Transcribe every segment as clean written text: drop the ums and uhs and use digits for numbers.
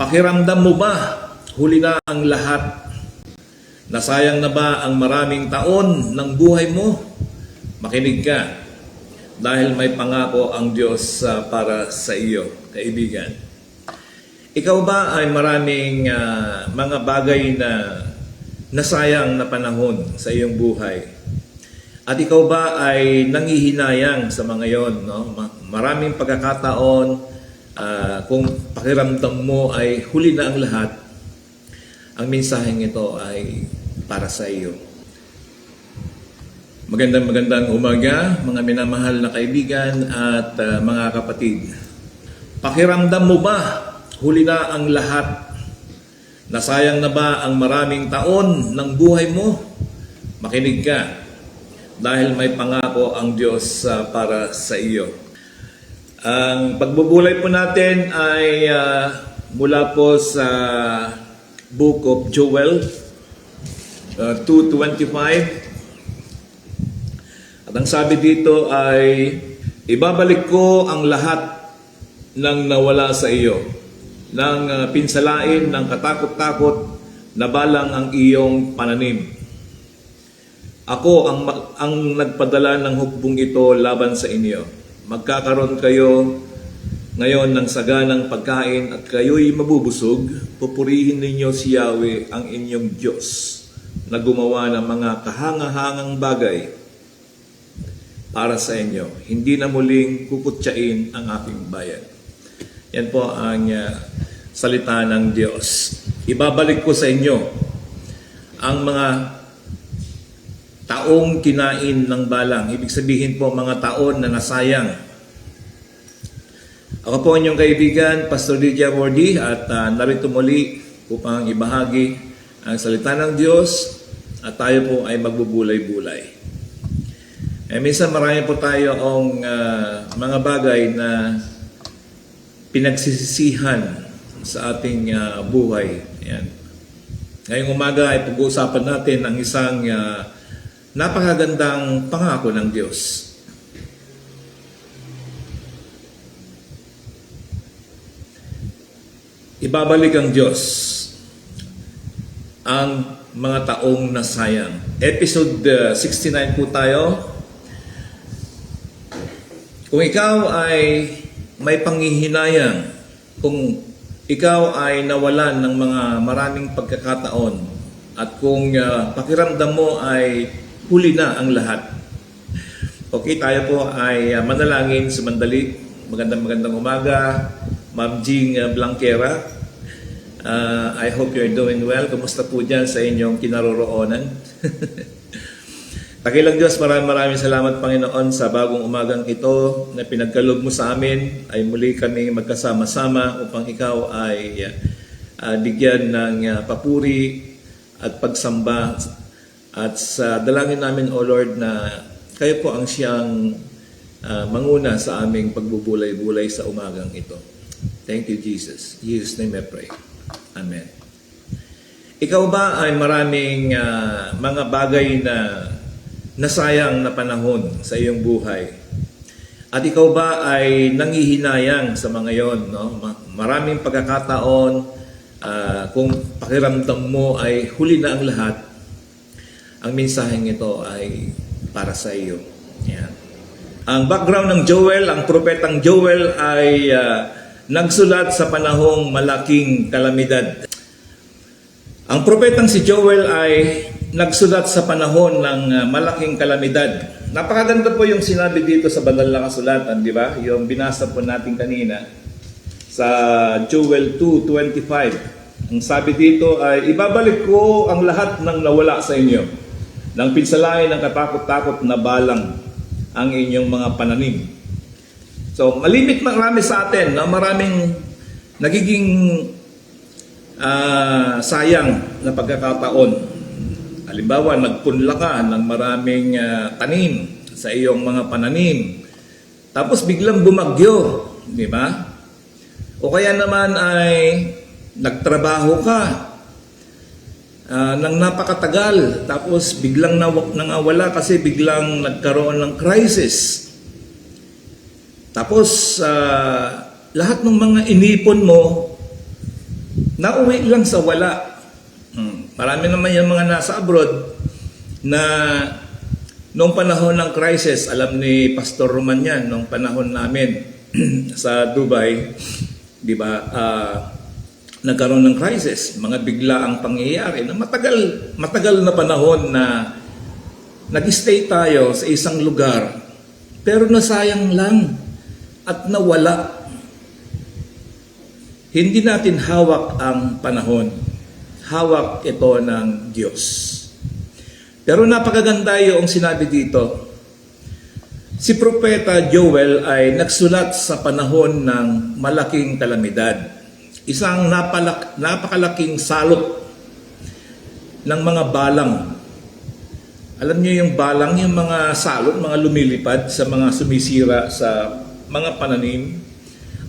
Pakiramdam mo ba, huli na ang lahat? Nasayang na ba ang maraming taon ng buhay mo? Makinig ka, dahil may pangako ang Diyos para sa iyo, kaibigan. Ikaw ba ay maraming mga bagay na nasayang na panahon sa iyong buhay? At ikaw ba ay nangihinayang sa mga yon? No? Maraming pagkakataon, kung pakiramdam mo ay huli na ang lahat, ang mensaheng ito ay para sa iyo. Magandang umaga, mga minamahal na kaibigan at mga kapatid. Pakiramdam mo ba, huli na ang lahat? Nasayang na ba ang maraming taon ng buhay mo? Makinig ka, dahil may pangako ang Diyos para sa iyo. Ang pagbubulay po natin ay mula po sa Book of Joel 2:25. At ang sabi dito ay, ibabalik ko ang lahat ng nawala sa iyo, ng pinsalain ng katakot-takot na balang ang iyong pananim. Ako ang nagpadala ng hukbong ito laban sa inyo. Magkakaroon kayo ngayon ng saganang pagkain at kayo'y mabubusog. Pupurihin ninyo si Yahweh ang inyong Diyos na gumawa ng mga kahangahangang bagay para sa inyo. Hindi na muling kukutsain ang aking bayan. Yan po ang salita ng Diyos. Ibabalik ko sa inyo ang mga taong kinain ng balang. Ibig sabihin po mga taon na nasayang. Ako po inyong kaibigan, Pastor DJ Wardy, at narito muli upang ibahagi ang salita ng Diyos at tayo po ay magbubulay-bulay. Minsan marami po tayo ang mga bagay na pinagsisisihan sa ating buhay. Ayan. Ngayong umaga ay pag-uusapan natin ang isang napakagandang pangako ng Diyos. Ibabalik ang Diyos ang mga taong nasayang. Episode 69 po tayo. Kung ikaw ay may panghihinayang, kung ikaw ay nawalan ng mga maraming pagkakataon, at kung pakiramdam mo ay huli na ang lahat. Okay, tayo po ay manalangin sa mandali. Magandang umaga, Ma'am Jing Blanquera. I hope you're doing well. Kumusta po dyan sa inyong kinaroroonan? Takilang Diyos, maraming salamat Panginoon sa bagong umagang ito na pinagkaloob mo sa amin. Ay muli kami magkasama-sama upang ikaw ay bigyan ng papuri at pagsamba. At sa dalangin namin, O Lord, na kayo po ang siyang manguna sa aming pagbubulay-bulay sa umagang ito. Thank you, Jesus. In Jesus' name I pray. Amen. Ikaw ba ay maraming mga bagay na nasayang na panahon sa iyong buhay? At ikaw ba ay nangihinayang sa mga yon? No? Maraming pagkakataon, kung pakiramdam mo ay huli na ang lahat, ang mensaheng ito ay para sa iyo. Yan. Ang background ng Joel, ang propetang Joel ay nagsulat sa panahong malaking kalamidad. Ang propetang si Joel ay nagsulat sa panahon ng malaking kalamidad. Napakaganda po yung sinabi dito sa banal na kasulatan, di ba? Yung binasa po natin kanina sa Joel 2:25. Ang sabi dito ay, ibabalik ko ang lahat ng nawala sa inyo, ng pinsalain ng katakot-takot na balang ang inyong mga pananim. So, marami sa atin, no? Maraming nagiging sayang na pagkakataon. Halimbawa, nagpunla ka ng maraming tanim sa iyong mga pananim. Tapos biglang bumagyo, di ba? O kaya naman ay nagtrabaho ka ng napakatagal, tapos biglang nangawala kasi biglang nagkaroon ng crisis. Tapos lahat ng mga inipon mo nauwi lang sa wala. Marami naman yung mga nasa abroad na noong panahon ng crisis, alam ni Pastor Roman yan, noong panahon namin sa Dubai, di ba, nagkaroon ng crisis, mga bigla ang pangyayari na matagal na panahon na nag-stay tayo sa isang lugar, pero nasayang lang at nawala. Hindi natin hawak ang panahon. Hawak ito ng Diyos. Pero napakaganda yung sinabi dito. Si Propeta Joel ay nagsulat sa panahon ng malaking kalamidad. Isang napakalaking salot ng mga balang. Alam niyo yung balang, yung mga salot, mga lumilipad sa mga sumisira sa mga pananim.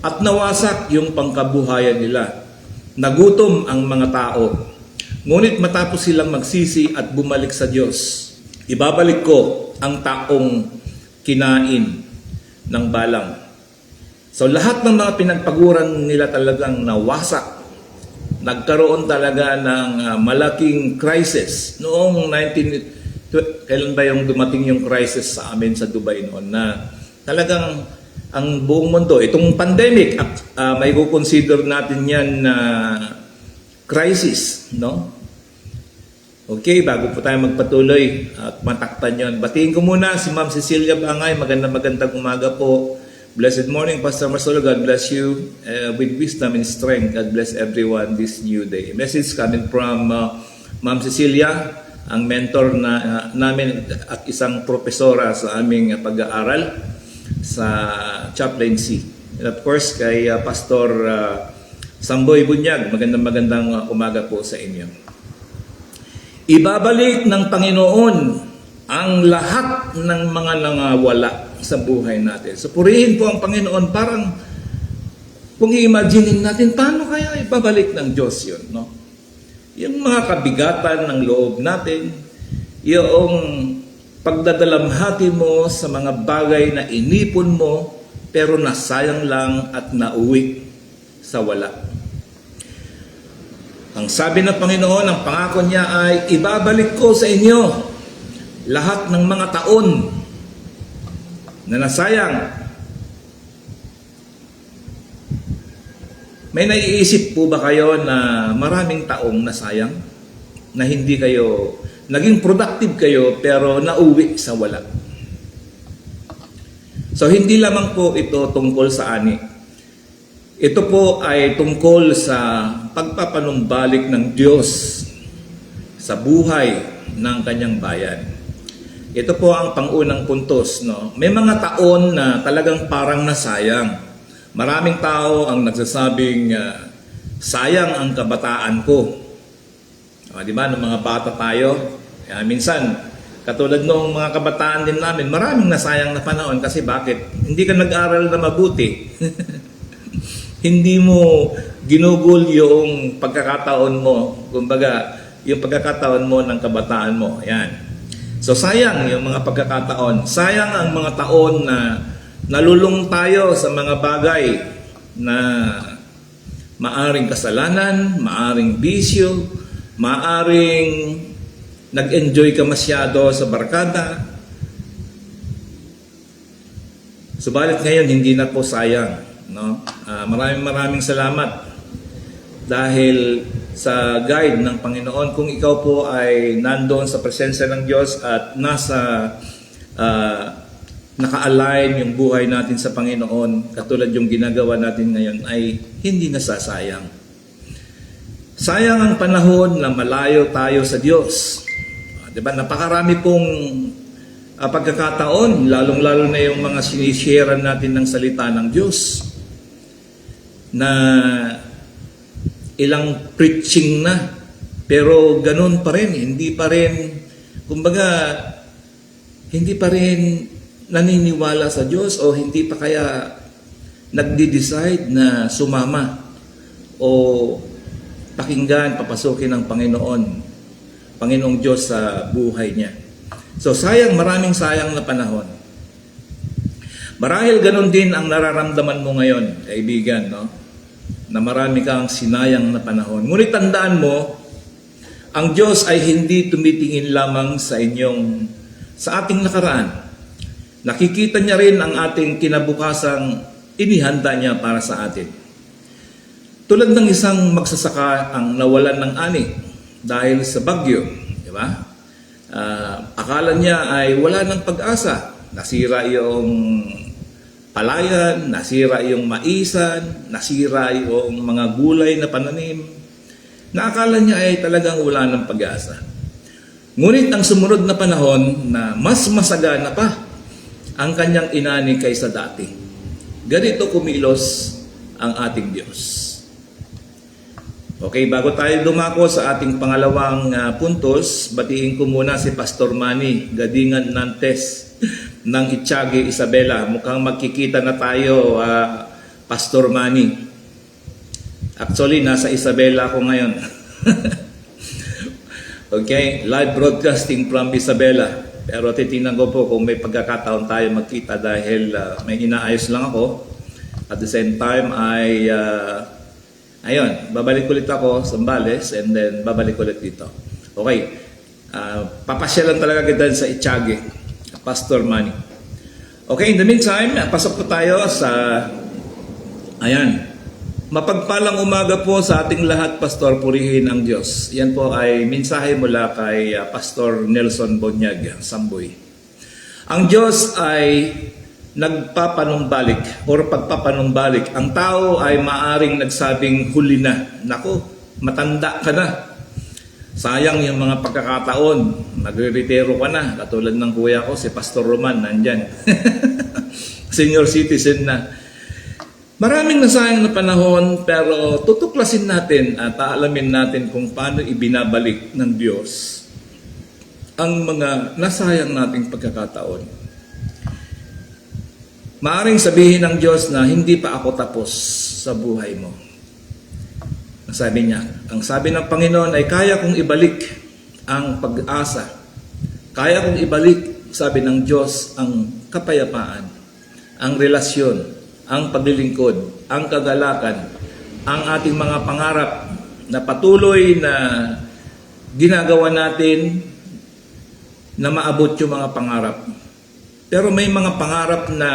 At nawasak yung pangkabuhayan nila. Nagutom ang mga tao. Ngunit matapos silang magsisi at bumalik sa Diyos, ibabalik ko ang taong kinain ng balang. So lahat ng mga pinagpaguran nila talagang nawasak. Nagkaroon talaga ng malaking crisis. Noong kailan ba yung dumating yung crisis sa amin sa Dubai noon na talagang ang buong mundo, itong pandemic, may kukonsider natin yan na crisis, no? Okay, bago po tayo magpatuloy at matakpan yon, batiin ko muna si Ma'am Cecilia Bangay. Magandang umaga po. Blessed morning, Pastor Marcelo. God bless you with wisdom and strength. God bless everyone this new day. Message coming from Ma'am Cecilia, ang mentor namin at isang profesora sa aming pag-aaral sa chaplaincy. And of course, kay Pastor Samboy Bunyag, magandang umaga po sa inyo. Ibabalik ng Panginoon ang lahat ng mga nangawala sa buhay natin. So purihin po ang Panginoon, parang kung i-imaginein natin, paano kaya ibabalik ng Diyos yun, no? Yung mga kabigatan ng loob natin, yung pagdadalamhati mo sa mga bagay na inipon mo pero nasayang lang at nauwi sa wala. Ang sabi ng Panginoon, ang pangako niya ay ibabalik ko sa inyo lahat ng mga taon na nasayang. May naiisip po ba kayo na maraming taong nasayang na hindi kayo naging productive kayo pero nauwi sa wala? So hindi lamang po ito tungkol sa ani. Ito po ay tungkol sa pagpapanumbalik ng Diyos sa buhay ng kanyang bayan. Ito po ang pangunang puntos, no? May mga taon na talagang parang nasayang. Maraming tao ang nagsasabing sayang ang kabataan ko. Di ba, nung mga bata tayo, minsan, katulad nung mga kabataan din namin, maraming nasayang na panahon kasi bakit? Hindi ka nag-aral na mabuti. Hindi mo ginugol yung pagkakataon mo, kumbaga, yung pagkakataon mo ng kabataan mo. Ayan. So sayang yung mga pagkakataon. Sayang ang mga taon na nalulung tayo sa mga bagay na maaring kasalanan, maaring bisyo, maaring nag-enjoy ka masyado sa barkada. Subalit ngayon, hindi na po sayang. No? Maraming salamat dahil sa guide ng Panginoon. Kung ikaw po ay nandoon sa presensya ng Diyos at naka-align yung buhay natin sa Panginoon, katulad yung ginagawa natin ngayon, ay hindi nasasayang. Sayang ang panahon na malayo tayo sa Diyos. Diba? Napakarami pong pagkakataon, lalong-lalo na yung mga sinisharean natin ng salita ng Diyos, na ilang preaching na, pero ganun pa rin, hindi pa rin, kumbaga, hindi pa rin naniniwala sa Diyos o hindi pa kaya nagde-decide na sumama o pakinggan, papasukin ng Panginoong Diyos sa buhay niya. So sayang, maraming sayang na panahon. Marahil ganun din ang nararamdaman mo ngayon, kaibigan, no? na marami kang sinayang na panahon. Ngunit tandaan mo, ang Diyos ay hindi tumitingin lamang sa ating nakaraan. Nakikita niya rin ang ating kinabukasang inihanda niya para sa atin. Tulad ng isang magsasaka ang nawalan ng ani dahil sa bagyo, di ba? Akala niya ay wala ng pag-asa. Nasira yung palayan, nasira yung maisan, nasira yung mga gulay na pananim. Naakala niya ay talagang wala ng pag-asa. Ngunit ang sumunod na panahon na mas masagana pa ang kanyang inani kaysa dati. Ganito kumilos ang ating Diyos. Okay, bago tayo dumako sa ating pangalawang puntos, batiin ko muna si Pastor Manny Gadingan Nantes ng Itsague, Isabela. Mukhang magkikita na tayo, Pastor Manny. Actually, nasa Isabela ako ngayon. Okay, live broadcasting from Isabela. Pero titingnan ko po kung may pagkakataon tayo magkita dahil may inaayos lang ako. At the same time ay, ayun, babalik ulit ako sa Zambales and then babalik ulit dito. Okay, papasya lang talaga kita sa Itsague, Pastor Manny. Okay, in the meantime, pasok po tayo sa, ayan, mapagpalang umaga po sa ating lahat, Pastor, purihin ang Diyos. Yan po ay mensahe mula kay Pastor Nelson Bonyag, Samboy. Ang Diyos ay nagpapanumbalik or pagpapanumbalik. Ang tao ay maaring nagsabing huli na. Naku, matanda ka na. Sayang yung mga pagkakataon. Nagre-retiro ka na. Katulad ng kuya ko, si Pastor Roman, nandyan. Senior citizen na. Maraming nasayang na panahon, pero tutuklasin natin at aalamin natin kung paano ibinabalik ng Diyos ang mga nasayang nating pagkakataon. Maaring sabihin ng Diyos na hindi pa ako tapos sa buhay mo. Sabi niya, ang sabi ng Panginoon ay kaya kong ibalik ang pag-asa. Kaya kong ibalik, sabi ng Diyos, ang kapayapaan, ang relasyon, ang paglilingkod, ang kagalakan, ang ating mga pangarap na patuloy na ginagawa natin na maabot yung mga pangarap. Pero may mga pangarap na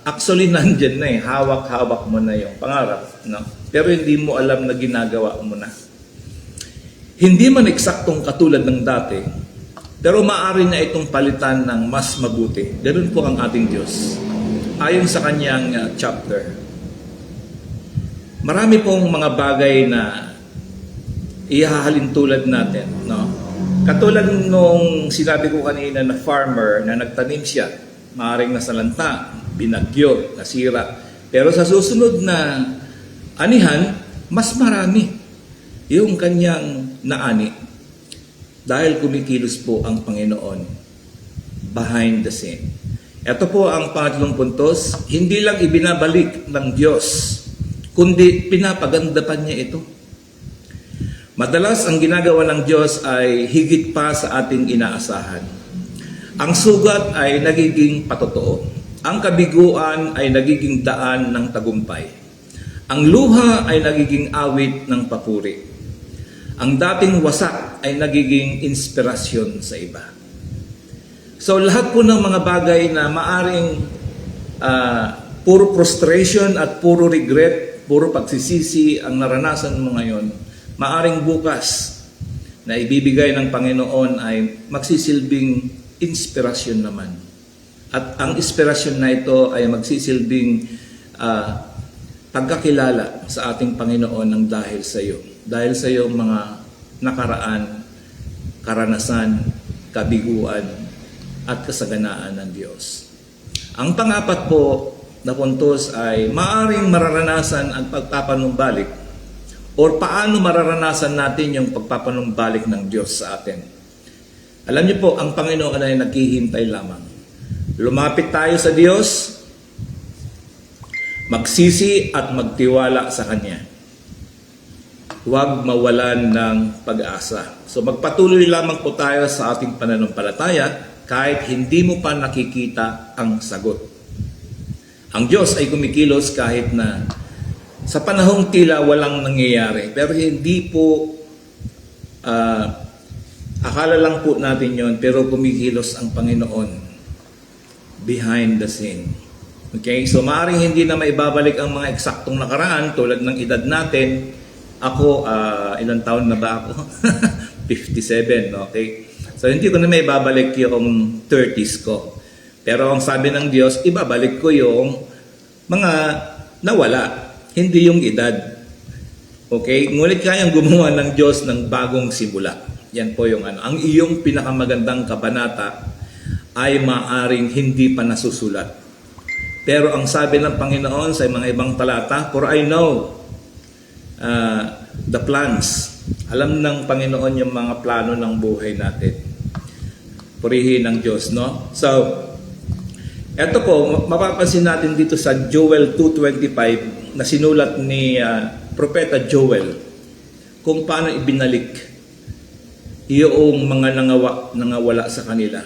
actually nandyan na eh, hawak-hawak mo na yung pangarap. No? Pero hindi mo alam na ginagawa mo na. Hindi man eksaktong katulad ng dati, pero maaari na itong palitan ng mas mabuti. Ganun po ang ating Diyos. Ayon sa kanyang chapter. Marami pong mga bagay na ihahalin tulad natin. No? Katulad nung sinabi ko kanina na farmer na nagtanim siya, maaaring nasalanta, binagyo, nasira. Pero sa susunod na anihan, mas marami yung kanyang naani. Dahil kumikilos po ang Panginoon behind the scene. Ito po ang pangatlong puntos, hindi lang ibinabalik ng Diyos, kundi pinapaganda pa niya ito. Madalas ang ginagawa ng Diyos ay higit pa sa ating inaasahan. Ang sugat ay nagiging patotoo. Ang kabiguan ay nagiging daan ng tagumpay. Ang luha ay nagiging awit ng papuri. Ang dating wasak ay nagiging inspirasyon sa iba. So lahat po ng mga bagay na maaring puro frustration at puro regret, puro pagsisisi ang naranasan mo ngayon, maaring bukas na ibibigay ng Panginoon ay magsisilbing inspirasyon naman. At ang inspirasyon na ito ay magsisilbing pagkakilala sa ating Panginoon ng dahil sa iyo. Dahil sa iyong mga nakaraan, karanasan, kabiguan, at kasaganaan ng Diyos. Ang pangapat po na puntos ay maaring mararanasan ang pagpapanumbalik or paano mararanasan natin yung pagpapanumbalik ng Diyos sa atin. Alam niyo po, ang Panginoon ay naghihintay lamang. Lumapit tayo sa Diyos, magsisi at magtiwala sa Kanya. Huwag mawalan ng pag-asa. So magpatuloy lamang po tayo sa ating pananampalataya kahit hindi mo pa nakikita ang sagot. Ang Diyos ay kumikilos kahit na Sa panahong tila walang nangyayari. Pero hindi po, akala lang po natin yon, pero kumikilos ang Panginoon behind the scene. Okay? So maaaring hindi na maibabalik ang mga eksaktong nakaraan tulad ng edad natin. Ako, ilang taon na ba ako? 57, okay? So hindi ko na maibabalik yung 30s ko. Pero ang sabi ng Diyos, ibabalik ko yung mga nawala, hindi yung edad. Okay? Ngunit kayang gumawa ng Diyos ng bagong simula. Yan po yung ano. Ang iyong pinakamagandang kabanata ay maaring hindi pa nasusulat. Pero ang sabi ng Panginoon sa mga ibang talata, for I know the plans. Alam ng Panginoon yung mga plano ng buhay natin. Purihin ng Diyos, no? So, eto po, mapapansin natin dito sa Joel 2:25 na sinulat ni Propeta Joel kung paano ibinalik yung mga nangawala sa kanila.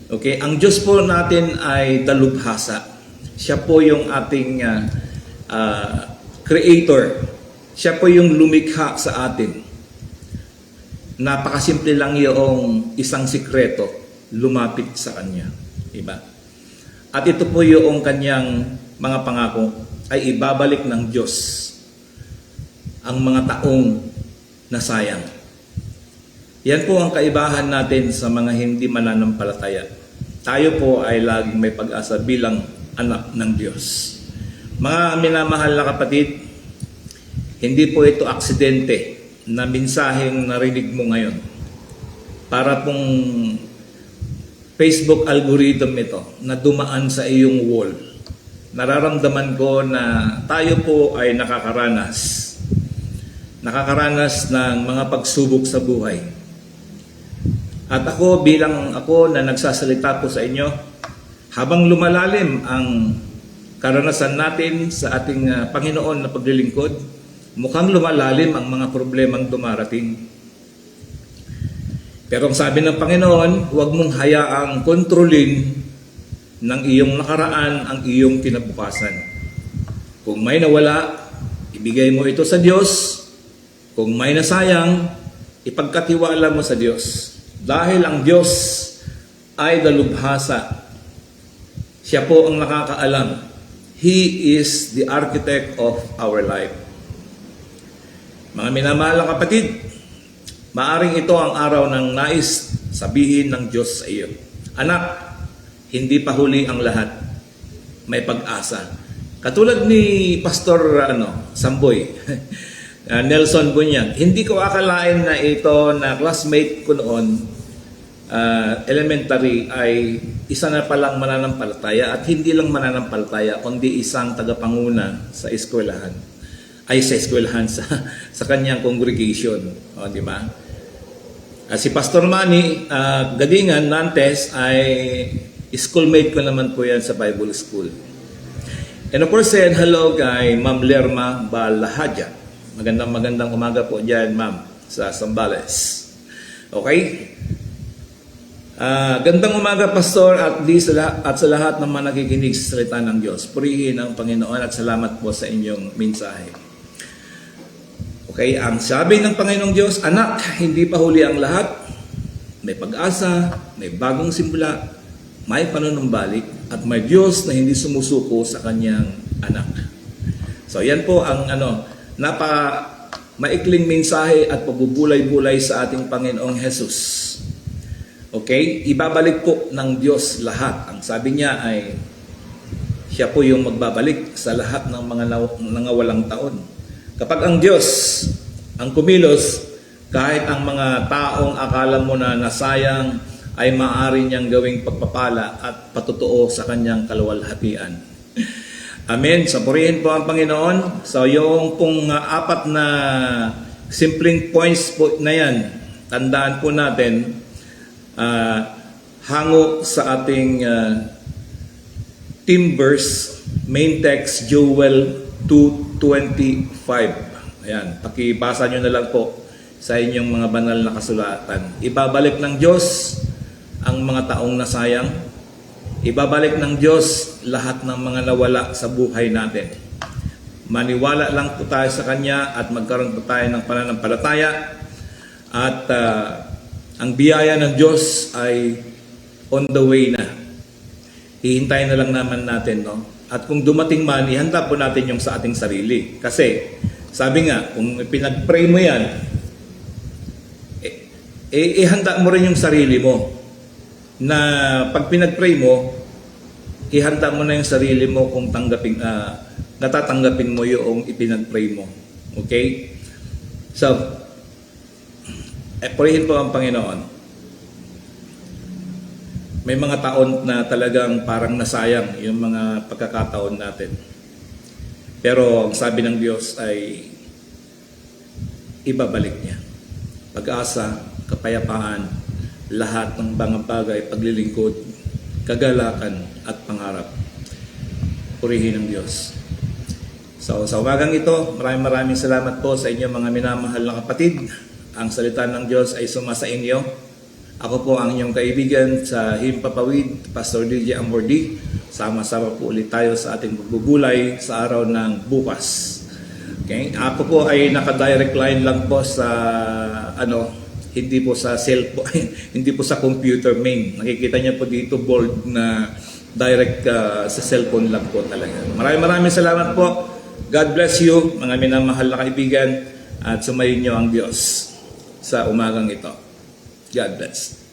Okay, ang Diyos po natin ay dalubhasa. Siya po yung ating creator. Siya po yung lumikha sa atin. Napakasimple lang yung isang sikreto, lumapit sa Kanya. Diba? At ito po yung kanyang mga pangako ay ibabalik ng Diyos ang mga taong nasayang. Yan po ang kaibahan natin sa mga hindi mananampalataya. Tayo po ay laging may pag-asa bilang anak ng Diyos. Mga minamahal na kapatid, hindi po ito aksidente na mensaheng narinig mo ngayon. Para pong Facebook algorithm ito na dumaan sa iyong wall. Nararamdaman ko na tayo po ay nakakaranas ng mga pagsubok sa buhay. At ako bilang ako na nagsasalita po sa inyo, habang lumalalim ang karanasan natin sa ating Panginoon na paglilingkod, mukhang lumalalim ang mga problemang dumarating. Pero ang sabi ng Panginoon, huwag mong hayaang kontrolin ng iyong nakaraan ang iyong kinabukasan. Kung may nawala, ibigay mo ito sa Diyos. Kung may nasayang, ipagkatiwala mo sa Diyos. Dahil ang Diyos ay dalubhasa. Siya po ang nakakaalam. He is the architect of our life. Mga minamahal na kapatid, maaring ito ang araw ng nais sabihin ng Diyos sa iyo. Anak, hindi pa huli ang lahat. May pag-asa. Katulad ni Pastor Samboy, Nelson Bunyag, hindi ko akalain na ito na classmate ko noon, elementary, ay isa na palang mananampalataya at hindi lang mananampalataya, kundi isang tagapanguna sa eskwelahan. Sa kanyang congregation. O, di ba? Si Pastor Manny Gadingan Nantes ay schoolmate ko naman po yan sa Bible School. And of course, said hello kay Ma'am Lerma Balahadja. Magandang umaga po dyan, Ma'am, sa Zambales. Okay? Gandang umaga, Pastor, at sa lahat ng mga nakikinig sa salita ng Diyos. Purihin ang Panginoon at salamat po sa inyong mensahe. Okay, ang sabi ng Panginoong Diyos, anak, hindi pa huli ang lahat. May pag-asa, may bagong simula, may panunumbalik, at may Diyos na hindi sumusuko sa kanyang anak. So yan po ang maikling mensahe at pagbubulay-bulay sa ating Panginoong Jesus. Okay, ibabalik po ng Diyos lahat. Ang sabi niya ay siya po yung magbabalik sa lahat ng mga nangawalang taon. Kapag ang Diyos ang kumilos, kahit ang mga taong akala mo na nasayang ay maaari niyang gawing pagpapala at patutuo sa kanyang kaluwalhatian. Amen. So, purihin po ang Panginoon. So, yung pong apat na simpleng points po na yan, tandaan po natin, hango sa ating theme verse, main text, Joel 2:25. Ayan, pakibasa nyo na lang po sa inyong mga banal na kasulatan. Ibabalik ng Diyos ang mga taong nasayang. Ibabalik ng Diyos lahat ng mga nawala sa buhay natin. Maniwala lang po tayo sa Kanya at magkaroon po tayo ng pananampalataya. At ang biyaya ng Diyos ay on the way na. Hihintayin na lang naman natin, no? At kung dumating man, ihanda po natin yung sa ating sarili. Kasi, sabi nga, kung pinag-pray mo yan, ihanda mo rin yung sarili mo. Na pag pinag-pray mo, ihanda mo na yung sarili mo kung natatanggapin mo yung ipinag-pray mo. Okay? So, purihin po ang Panginoon. May mga taon na talagang parang nasayang yung mga pagkakataon natin. Pero ang sabi ng Diyos ay ibabalik niya. Pag-asa, kapayapaan, lahat ng mga bagay, paglilingkod, kagalakan at pangarap. Purihin ng Diyos. So sa umagang ito, maraming salamat po sa inyo mga minamahal na kapatid. Ang salita ng Diyos ay sumasa inyo. Ako po ang inyong kaibigan sa Himpapawid, Pastor DJ Amordi. Sama-sama po ulit tayo sa ating pagbubulay sa araw ng bukas. Okay? Ako po ay naka-direct line lang po sa hindi po sa cellphone, hindi po sa computer main. Nakikita niyo po dito bold na direct sa cellphone lang po talaga. Maraming salamat po. God bless you, mga minamahal na kaibigan, at sumayin niyo ang Diyos sa umagang ito. God bless.